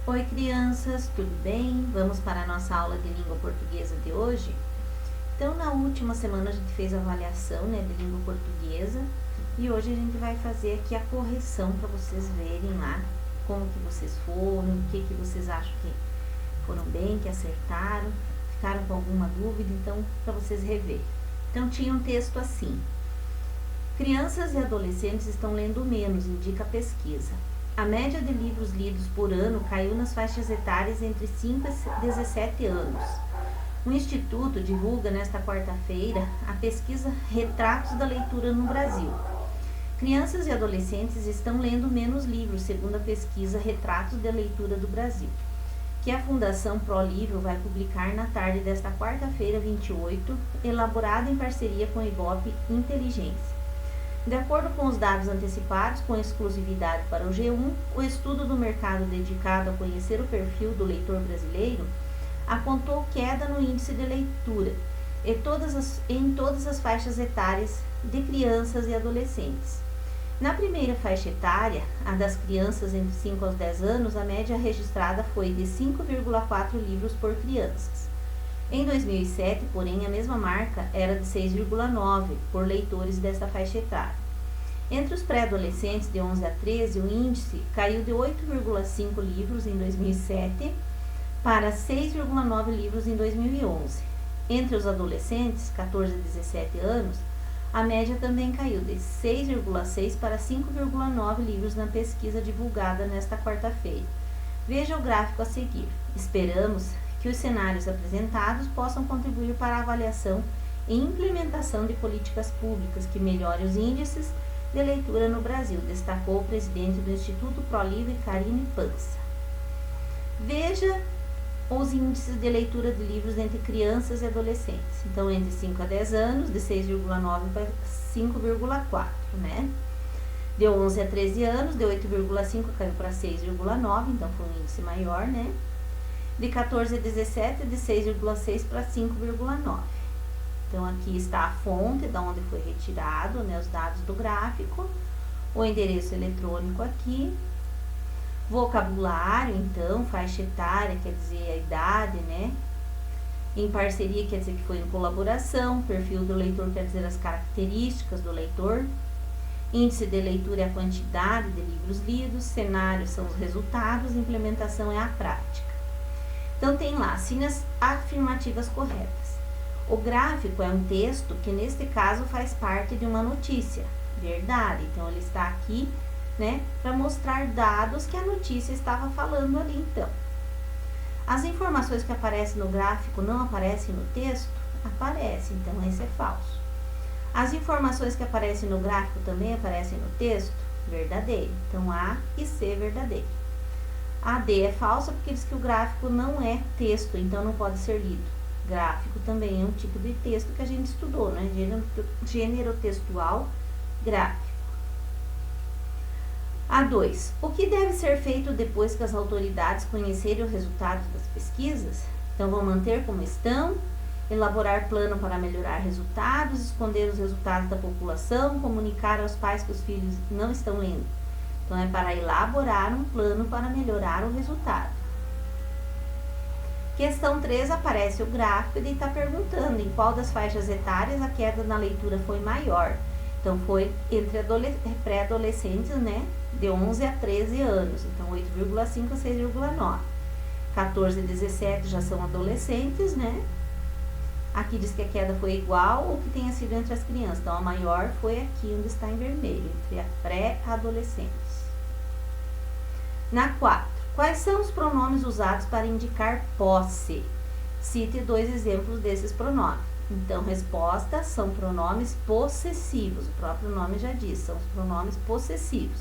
Oi crianças, tudo bem? Vamos para a nossa aula de língua portuguesa de hoje? Então, na última semana a gente fez a avaliação, de língua portuguesa e hoje a gente vai fazer aqui a correção para vocês verem lá como que vocês foram, o que vocês acham que foram bem, que acertaram, ficaram com alguma dúvida, então para vocês reverem. Então, tinha um texto assim: crianças e adolescentes estão lendo menos, indica a pesquisa. A média de livros lidos por ano caiu nas faixas etárias entre 5 e 17 anos. O Instituto divulga nesta quarta-feira a pesquisa Retratos da Leitura no Brasil. Crianças e adolescentes estão lendo menos livros, segundo a pesquisa Retratos da Leitura do Brasil, que a Fundação ProLivro vai publicar na tarde desta quarta-feira, 28, elaborada em parceria com o Ibope Inteligência. De acordo com os dados antecipados com exclusividade para o G1, o estudo do mercado dedicado a conhecer o perfil do leitor brasileiro apontou queda no índice de leitura em todas as faixas etárias de crianças e adolescentes. Na primeira faixa etária, a das crianças entre 5 aos 10 anos, a média registrada foi de 5,4 livros por crianças. Em 2007, porém, a mesma marca era de 6,9 por leitores desta faixa etária. Entre os pré-adolescentes de 11 a 13, o índice caiu de 8,5 livros em 2007 para 6,9 livros em 2011. Entre os adolescentes, 14 a 17 anos, a média também caiu de 6,6 para 5,9 livros na pesquisa divulgada nesta quarta-feira. Veja o gráfico a seguir. Esperamos que os cenários apresentados possam contribuir para a avaliação e implementação de políticas públicas que melhorem os índices de leitura no Brasil, destacou o presidente do Instituto ProLivro, Karine Pansa. Veja os índices de leitura de livros entre crianças e adolescentes. Então, entre 5 a 10 anos, de 6,9 para 5,4, De 11 a 13 anos, de 8,5 caiu para 6,9, então foi um índice maior, De 14 a 17, de 6,6 para 5,9. Então, aqui está a fonte, de onde foi retirado, os dados do gráfico, o endereço eletrônico aqui, vocabulário, então, faixa etária, quer dizer a idade, Em parceria, quer dizer que foi em colaboração, perfil do leitor, quer dizer as características do leitor, índice de leitura é a quantidade de livros lidos, cenários são os resultados, implementação é a prática. Então, tem lá, assine as afirmativas corretas. O gráfico é um texto que, neste caso, faz parte de uma notícia, verdade. Então, ele está aqui, para mostrar dados que a notícia estava falando ali, então. As informações que aparecem no gráfico não aparecem no texto? Aparecem, então esse é falso. As informações que aparecem no gráfico também aparecem no texto? Verdadeiro. Então, A e C verdadeiro. A D é falsa porque diz que o gráfico não é texto, então não pode ser lido. Gráfico também é um tipo de texto que a gente estudou, Gênero textual, gráfico. A2. O que deve ser feito depois que as autoridades conhecerem os resultados das pesquisas? Então, vão manter como estão, elaborar plano para melhorar resultados, esconder os resultados da população, comunicar aos pais que os filhos não estão lendo. Então, é para elaborar um plano para melhorar o resultado. Questão 3, aparece o gráfico e está perguntando em qual das faixas etárias a queda na leitura foi maior. Então, foi entre pré-adolescentes, de 11 a 13 anos. Então, 8,5 a 6,9. 14 a 17 já são adolescentes, Aqui diz que a queda foi igual ou que tenha sido entre as crianças. Então, a maior foi aqui onde está em vermelho, entre a pré-adolescentes. Na 4. Quais são os pronomes usados para indicar posse? Cite 2 exemplos desses pronomes. Então, resposta, são pronomes possessivos. O próprio nome já diz, são os pronomes possessivos.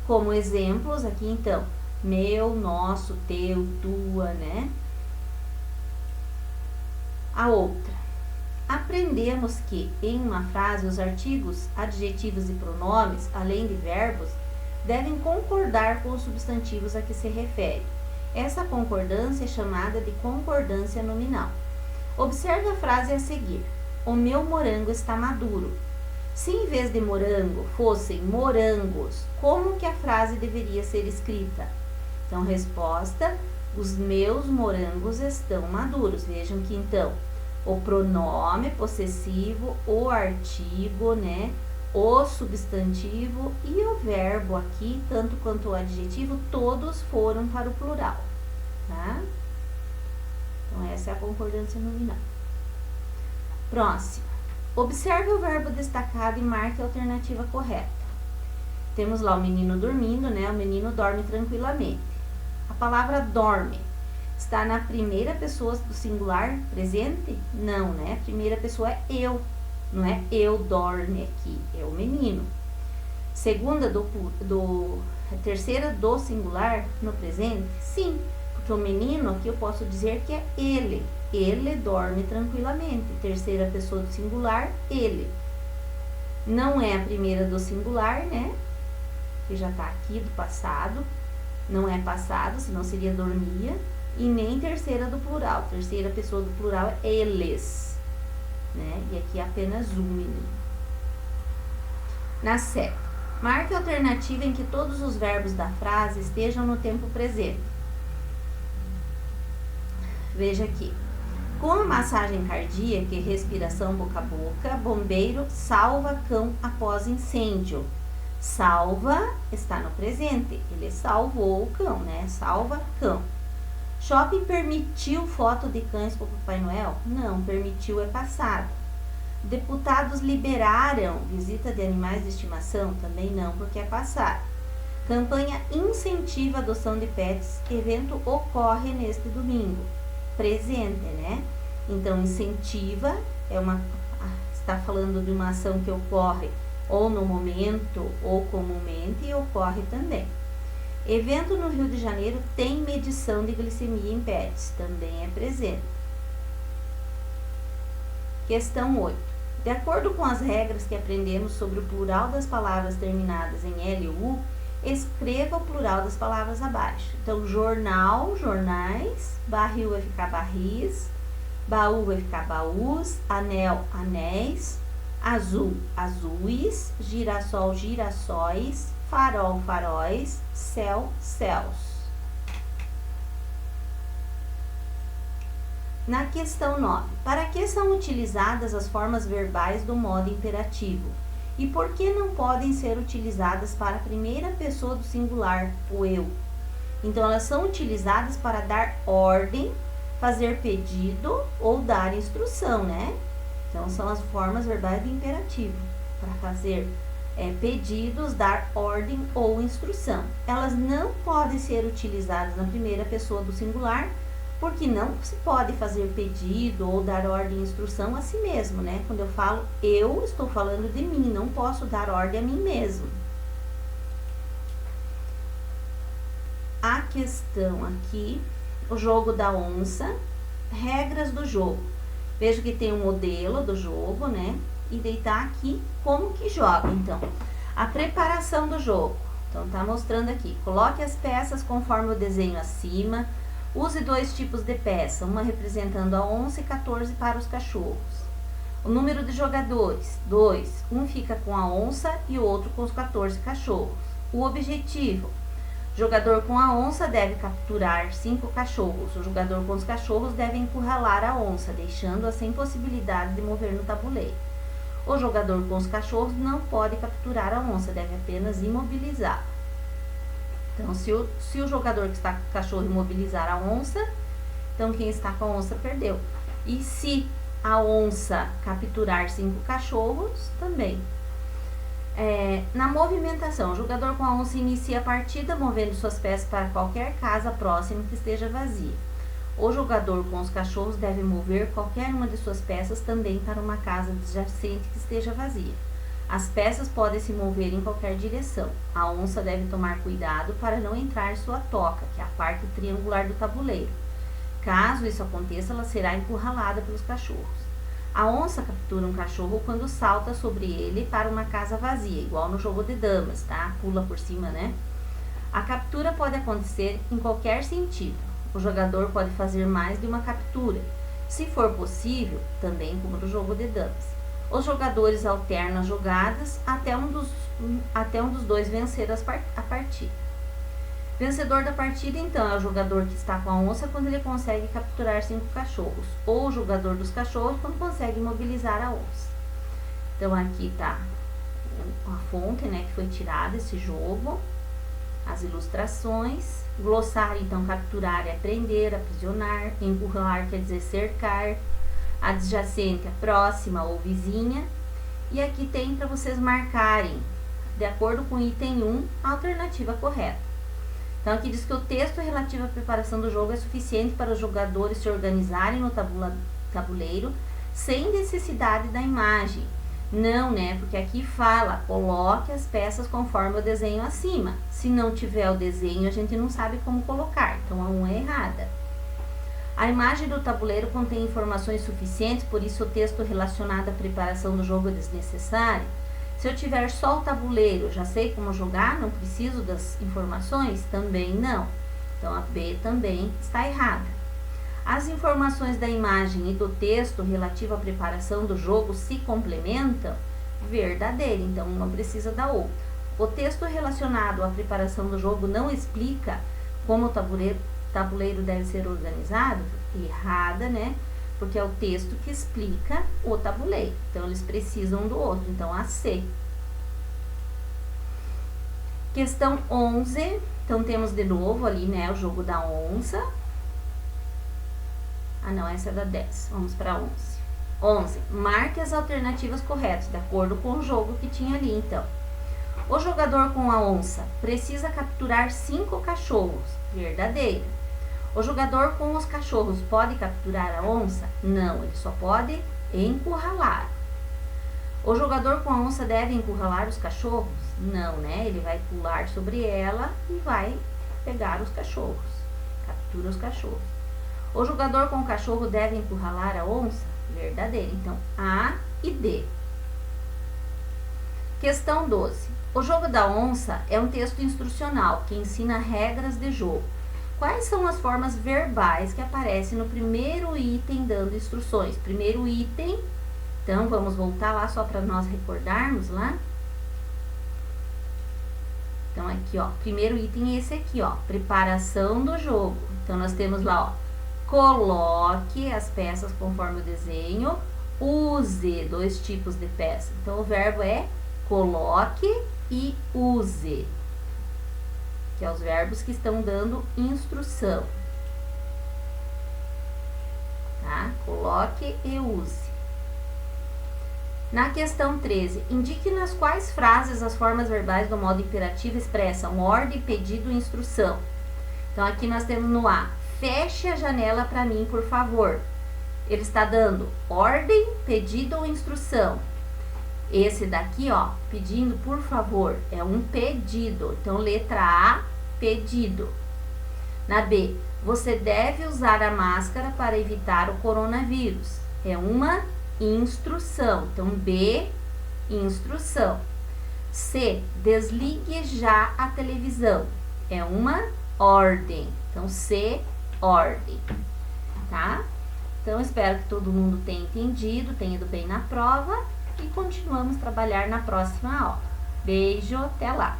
Como exemplos, aqui então, meu, nosso, teu, tua, A outra. Aprendemos que, em uma frase, os artigos, adjetivos e pronomes, além de verbos, devem concordar com os substantivos a que se refere. Essa concordância é chamada de concordância nominal. Observe a frase a seguir. O meu morango está maduro. Se em vez de morango fossem morangos, como que a frase deveria ser escrita? Então, resposta: os meus morangos estão maduros. Vejam que então o pronome possessivo, o artigo, né? O substantivo e o verbo aqui, tanto quanto o adjetivo, todos foram para o plural, tá? Então, essa é a concordância nominal. Próximo. Observe o verbo destacado e marque a alternativa correta. Temos lá o menino dormindo, né? O menino dorme tranquilamente. A palavra dorme está na primeira pessoa do singular presente? Não, né? A primeira pessoa é eu. Não é eu dorme aqui, é o menino. Terceira do singular no presente? Sim, porque o menino aqui eu posso dizer que é ele. Ele dorme tranquilamente. Terceira pessoa do singular, ele. Não é a primeira do singular, né? Que já tá aqui do passado. Não é passado, senão seria dormia. E nem terceira do plural. Terceira pessoa do plural é eles. Né? E aqui é apenas um menino. Na seta, marque a alternativa em que todos os verbos da frase estejam no tempo presente. Veja aqui. Com a massagem cardíaca e respiração boca a boca, bombeiro salva cão após incêndio. Salva está no presente. Ele salvou o cão, né? Salva cão. Shopping permitiu foto de cães para o Papai Noel? Não, permitiu é passado. Deputados liberaram visita de animais de estimação? Também não, porque é passado. Campanha incentiva a adoção de pets. Evento ocorre neste domingo. Presente, né? Então, incentiva está falando de uma ação que ocorre ou no momento ou comumente e ocorre também. Evento no Rio de Janeiro tem medição de glicemia em pets, também é presente. Questão 8. De acordo com as regras que aprendemos sobre o plural das palavras terminadas em L ou U, escreva o plural das palavras abaixo. Então, jornal, jornais, barril vai ficar barris, baú vai ficar baús, anel, anéis, azul, azuis, girassol, girassóis, farol, faróis, céu, céus. Na questão 9, para que são utilizadas as formas verbais do modo imperativo? E por que não podem ser utilizadas para a primeira pessoa do singular, o eu? Então, elas são utilizadas para dar ordem, fazer pedido ou dar instrução, né? Então, são as formas verbais do imperativo, para fazer pedidos, dar ordem ou instrução. Elas não podem ser utilizadas na primeira pessoa do singular, porque não se pode fazer pedido ou dar ordem e instrução a si mesmo, né? Quando eu falo eu, estou falando de mim, não posso dar ordem a mim mesmo. A questão aqui, o jogo da onça, regras do jogo. Vejo que tem um modelo do jogo, né? E deitar aqui como que joga. Então, a preparação do jogo. Então, tá mostrando aqui. Coloque as peças conforme o desenho acima. Use 2 tipos de peça, uma representando a onça e 14 para os cachorros. O número de jogadores, 2. Um fica com a onça e o outro com os 14 cachorros. O objetivo, jogador com a onça deve capturar 5 cachorros. O jogador com os cachorros deve encurralar a onça, deixando-a sem possibilidade de mover no tabuleiro. O jogador com os cachorros não pode capturar a onça, deve apenas imobilizá-la. Então, se o jogador que está com o cachorro imobilizar a onça, então quem está com a onça perdeu. E se a onça capturar 5 cachorros, também. Na movimentação, o jogador com a onça inicia a partida movendo suas peças para qualquer casa próxima que esteja vazia. O jogador com os cachorros deve mover qualquer uma de suas peças também para uma casa adjacente que esteja vazia. As peças podem se mover em qualquer direção. A onça deve tomar cuidado para não entrar em sua toca, que é a parte triangular do tabuleiro. Caso isso aconteça, ela será encurralada pelos cachorros. A onça captura um cachorro quando salta sobre ele para uma casa vazia, igual no jogo de damas, tá? Pula por cima, né? A captura pode acontecer em qualquer sentido. O jogador pode fazer mais de uma captura, se for possível, também como no jogo de damas. Os jogadores alternam as jogadas até um dos dois vencer a partida. Vencedor da partida, então, é o jogador que está com a onça quando ele consegue capturar 5 cachorros, ou o jogador dos cachorros quando consegue imobilizar a onça. Então, aqui está a fonte, né, que foi tirada esse jogo, as ilustrações, glossário, então, capturar é prender, aprisionar, encurralar quer dizer cercar, adjacente é próxima ou vizinha, e aqui tem para vocês marcarem, de acordo com o item 1, a alternativa correta. Então, aqui diz que o texto relativo à preparação do jogo é suficiente para os jogadores se organizarem no tabuleiro sem necessidade da imagem. Não, né? Porque aqui fala, coloque as peças conforme o desenho acima. Se não tiver o desenho, a gente não sabe como colocar. Então, a 1 é errada. A imagem do tabuleiro contém informações suficientes, por isso o texto relacionado à preparação do jogo é desnecessário. Se eu tiver só o tabuleiro, já sei como jogar, não preciso das informações? Também não. Então, a B também está errada. As informações da imagem e do texto relativo à preparação do jogo se complementam? Verdadeira, então não precisa da outra. O texto relacionado à preparação do jogo não explica como o tabuleiro deve ser organizado? Errada, né? Porque é o texto que explica o tabuleiro. Então, eles precisam do outro. Então, a C. Questão 11. Então, temos de novo ali, né, o jogo da onça. Ah, não, essa é da 10. Vamos para 11. 11. Marque as alternativas corretas, de acordo com o jogo que tinha ali, então. O jogador com a onça precisa capturar 5 cachorros. Verdadeiro. O jogador com os cachorros pode capturar a onça? Não, ele só pode encurralar. O jogador com a onça deve encurralar os cachorros? Não, né? Ele vai pular sobre ela e vai pegar os cachorros. Captura os cachorros. O jogador com o cachorro deve encurralar a onça? Verdadeiro. Então, A e D. Questão 12. O jogo da onça é um texto instrucional que ensina regras de jogo. Quais são as formas verbais que aparecem no primeiro item dando instruções? Primeiro item, então vamos voltar lá só para nós recordarmos lá. Então aqui, ó, primeiro item é esse aqui, ó, preparação do jogo. Então nós temos lá, ó, coloque as peças conforme o desenho, use 2 tipos de peça. Então o verbo é coloque e use, que é os verbos que estão dando instrução, tá? Coloque e use. Na questão 13, indique nas quais frases as formas verbais do modo imperativo expressam ordem, pedido e instrução. Então, aqui nós temos no A, feche a janela para mim, por favor. Ele está dando ordem, pedido ou instrução. Esse daqui, ó, pedindo por favor, é um pedido. Então, letra A, pedido. Na B, você deve usar a máscara para evitar o coronavírus. É uma instrução. Então, B, instrução. C, desligue já a televisão. É uma ordem. Então, C, ordem. Tá? Então, espero que todo mundo tenha entendido, tenha ido bem na prova. E continuamos a trabalhar na próxima aula. Beijo, até lá!